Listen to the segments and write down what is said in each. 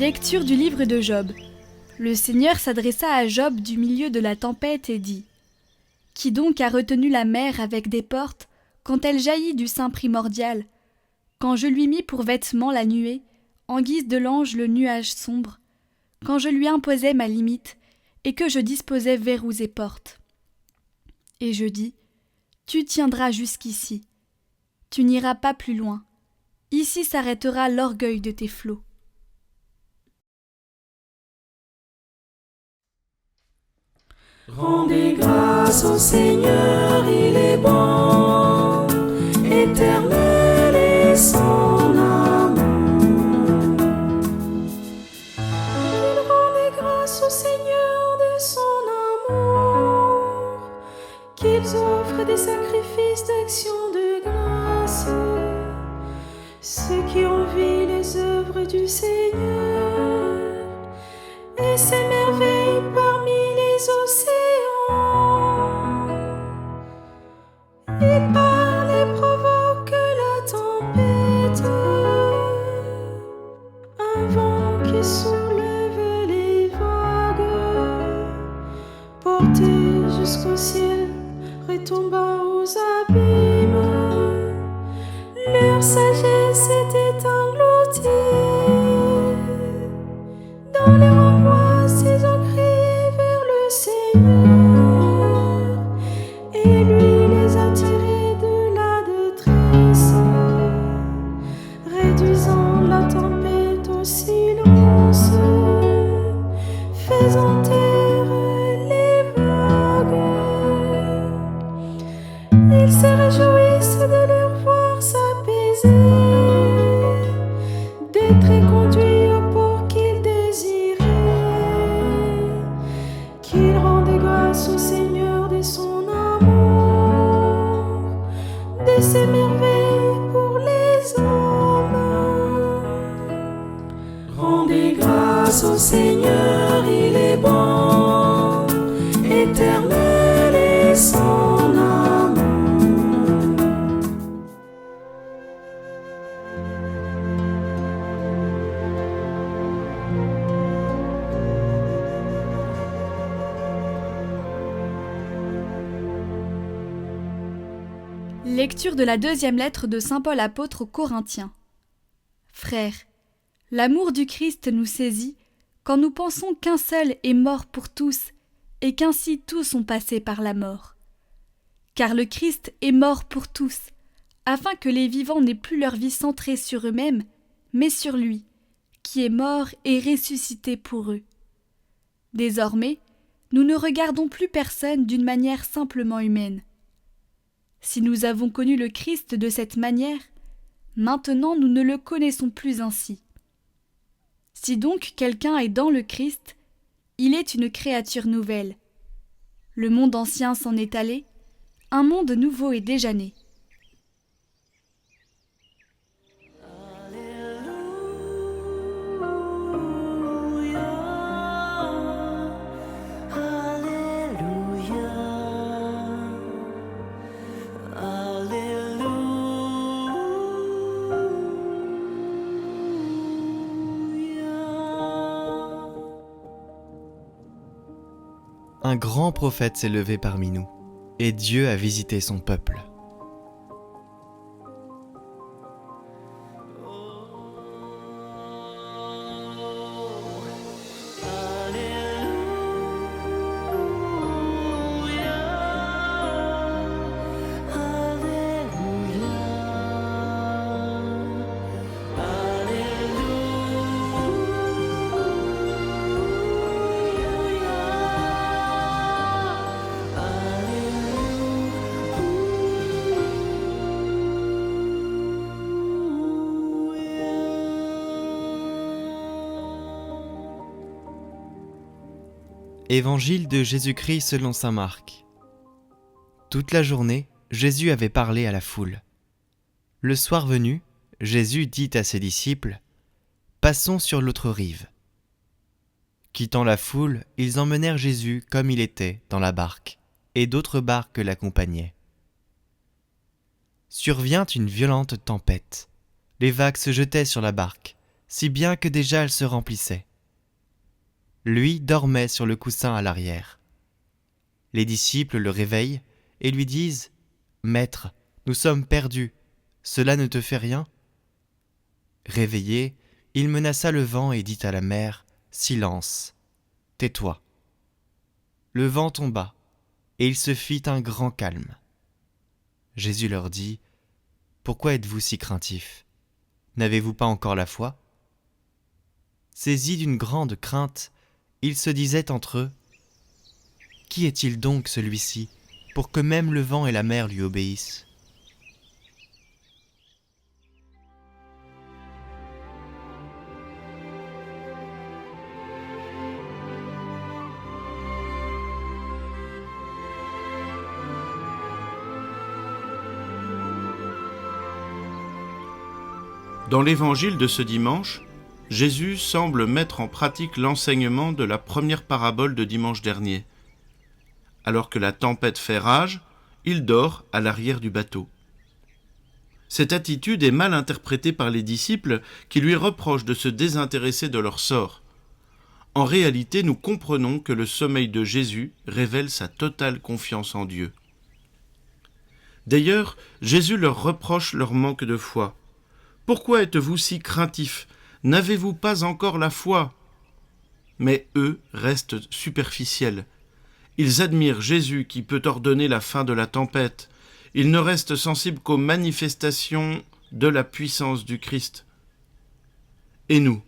Lecture du livre de Job. Le Seigneur s'adressa à Job du milieu de la tempête et dit : Qui donc a retenu la mer avec des portes, quand elle jaillit du sein primordial, quand je lui mis pour vêtement la nuée, en guise de l'ange le nuage sombre, quand je lui imposais ma limite, et que je disposais verrous et portes. Et je dis : Tu tiendras jusqu'ici. Tu n'iras pas plus loin. Ici s'arrêtera l'orgueil de tes flots. Rendez grâce au Seigneur, il est bon, éternel est son amour. Rendez grâce au Seigneur de son amour, qu'ils offrent des sacrifices d'action de grâce, ceux qui envient les œuvres du Seigneur et s'émerveillent parmi les océans. Il parle et provoque la tempête, un vent qui soulève les vagues, porté jusqu'au ciel, retomba aux abîmes. Leur sagesse était engloutie. Dans leur angoisse, ils ont crié vers le Seigneur, et lui les a tirés de la détresse, réduisant la tempête au silence, faisant taire les vagues. Ils se réjouissent de leur voir s'apaiser, d'être conduits au port qu'ils désiraient, qu'ils rendent grâce au Seigneur de son amour, de ses merveilles pour les hommes. Rendez grâce au Seigneur, il est bon, éternel est son amour. Lecture de la deuxième lettre de saint Paul apôtre aux Corinthiens. Frères, l'amour du Christ nous saisit quand nous pensons qu'un seul est mort pour tous et qu'ainsi tous sont passés par la mort. Car le Christ est mort pour tous, afin que les vivants n'aient plus leur vie centrée sur eux-mêmes, mais sur lui, qui est mort et ressuscité pour eux. Désormais, nous ne regardons plus personne d'une manière simplement humaine. Si nous avons connu le Christ de cette manière, maintenant nous ne le connaissons plus ainsi. Si donc quelqu'un est dans le Christ, il est une créature nouvelle. Le monde ancien s'en est allé, un monde nouveau est déjà né. Un grand prophète s'est levé parmi nous, et Dieu a visité son peuple. Évangile de Jésus-Christ selon saint Marc. Toute la journée, Jésus avait parlé à la foule. Le soir venu, Jésus dit à ses disciples : Passons sur l'autre rive. Quittant la foule, ils emmenèrent Jésus comme il était dans la barque, et d'autres barques l'accompagnaient. Survient une violente tempête. Les vagues se jetaient sur la barque, si bien que déjà elle se remplissait. Lui dormait sur le coussin à l'arrière. Les disciples le réveillent et lui disent « Maître, nous sommes perdus, cela ne te fait rien ?» Réveillé, il menaça le vent et dit à la mer « Silence, tais-toi !» Le vent tomba, et il se fit un grand calme. Jésus leur dit « Pourquoi êtes-vous si craintifs ? N'avez-vous pas encore la foi ?» Saisis d'une grande crainte, ils se disaient entre eux « Qui est-il donc celui-ci, pour que même le vent et la mer lui obéissent ?» Dans l'évangile de ce dimanche, Jésus semble mettre en pratique l'enseignement de la première parabole de dimanche dernier. Alors que la tempête fait rage, il dort à l'arrière du bateau. Cette attitude est mal interprétée par les disciples qui lui reprochent de se désintéresser de leur sort. En réalité, nous comprenons que le sommeil de Jésus révèle sa totale confiance en Dieu. D'ailleurs, Jésus leur reproche leur manque de foi. « Pourquoi êtes-vous si craintifs ? N'avez-vous pas encore la foi ?» Mais eux restent superficiels. Ils admirent Jésus qui peut ordonner la fin de la tempête. Ils ne restent sensibles qu'aux manifestations de la puissance du Christ. Et nous,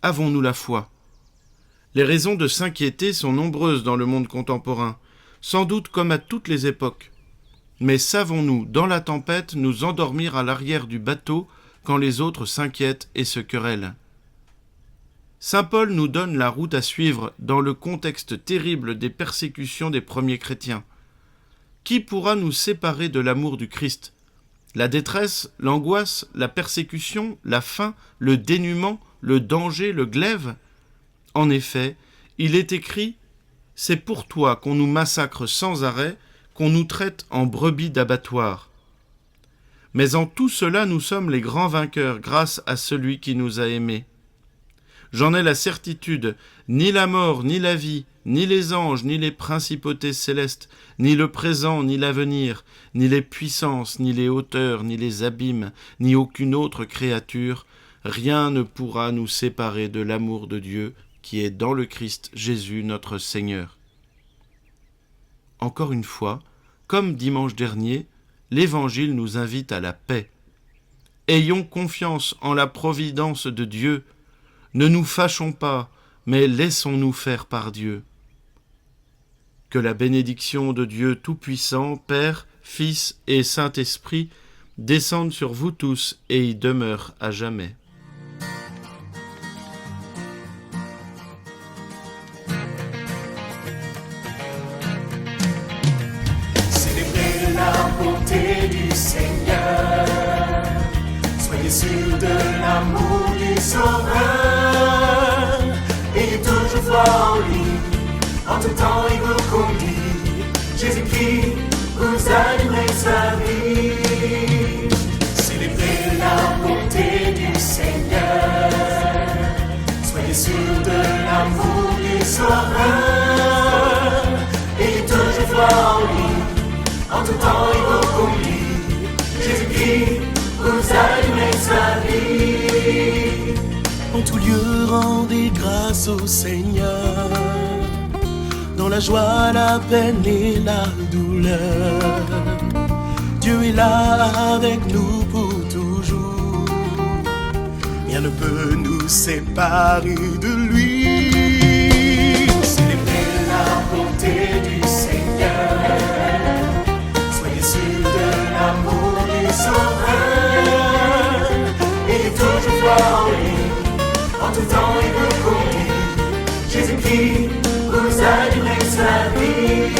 avons-nous la foi ? Les raisons de s'inquiéter sont nombreuses dans le monde contemporain, sans doute comme à toutes les époques. Mais savons-nous, dans la tempête, nous endormir à l'arrière du bateau quand les autres s'inquiètent et se querellent ? Saint Paul nous donne la route à suivre dans le contexte terrible des persécutions des premiers chrétiens. Qui pourra nous séparer de l'amour du Christ ? La détresse, l'angoisse, la persécution, la faim, le dénuement, le danger, le glaive ? En effet, il est écrit « C'est pour toi qu'on nous massacre sans arrêt, qu'on nous traite en brebis d'abattoir. » Mais en tout cela, nous sommes les grands vainqueurs grâce à celui qui nous a aimés. J'en ai la certitude, ni la mort, ni la vie, ni les anges, ni les principautés célestes, ni le présent, ni l'avenir, ni les puissances, ni les hauteurs, ni les abîmes, ni aucune autre créature, rien ne pourra nous séparer de l'amour de Dieu qui est dans le Christ Jésus notre Seigneur. Encore une fois, comme dimanche dernier, l'Évangile nous invite à la paix. Ayons confiance en la providence de Dieu. Ne nous fâchons pas, mais laissons-nous faire par Dieu. Que la bénédiction de Dieu Tout-Puissant, Père, Fils et Saint-Esprit descende sur vous tous et y demeure à jamais. Célébrez la bonté du Seigneur, soyez sûrs de l'amour du Sauveur, ayez toujours foi en lui, en tout temps il vous conduit, Jésus-Christ vous allumerez sa vie. Célébrez la bonté du Seigneur, soyez sûrs de l'amour du Sauveur, ayez toujours foi en lui, en tout temps il vous conduit, Jésus-Christ vous allumerez sa vie. En tout lieu, rendez grâce au Seigneur, dans la joie, la peine et la douleur. Dieu est là avec nous pour toujours, rien ne peut nous séparer de lui. Célébrez la bonté du Seigneur, soyez sûrs de l'amour du Sauveur, et toujours foi en lui, en tout temps il vous conduit, Jésus-Christ vous allumerez sa vie.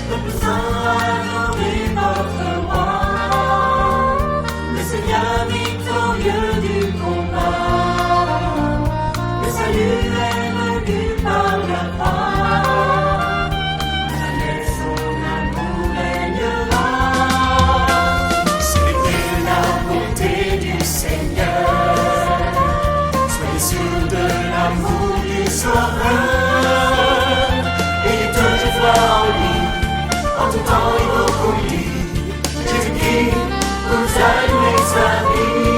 Peuple saint, adorez votre roi, le Seigneur victorieux du combat. Le salut est venu par la croix, avec son amour régnera. Célébrez la bonté du Seigneur, l'amour du Sauveur. Et toujours foi en lui, en tout temps et beaucoup lui. Jésus-Christ vous a donné sa vie.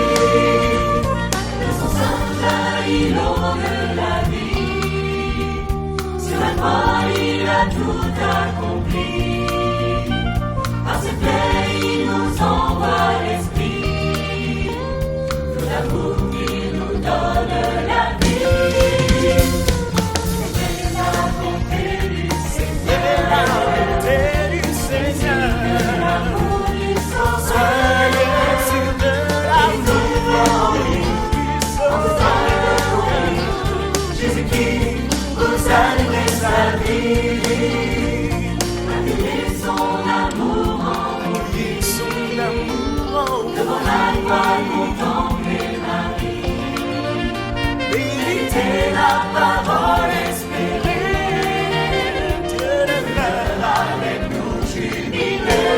De son sang jaillit l'eau de la vie. Sur la croix il a tout accompli. Par ses plaies il nous envoie l'esprit. Tout l'amour qu'il nous donne la vie. C'est la bonté du Seigneur. La bonté du Seigneur. L'amour du Sauveur. Soyez sûrs de l'amour du Sauveur. Jésus-Christ vous a donné sa vie. Révélez son amour en vous. Devant la croix, contempler Marie. Méditez la parole, espérez. Dieu demeure avec nous, jubilés.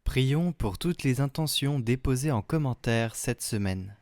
Prions pour toutes les intentions déposées en commentaire cette semaine.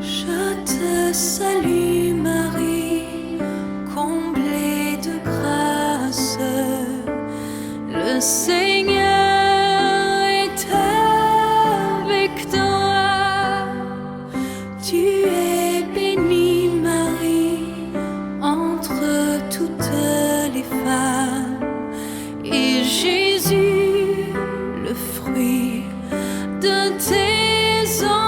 Je te salue Marie, comblée de grâce, le Seigneur est avec toi. Tu es bénie Marie entre toutes les femmes, et Jésus, le fruit de tes entrailles,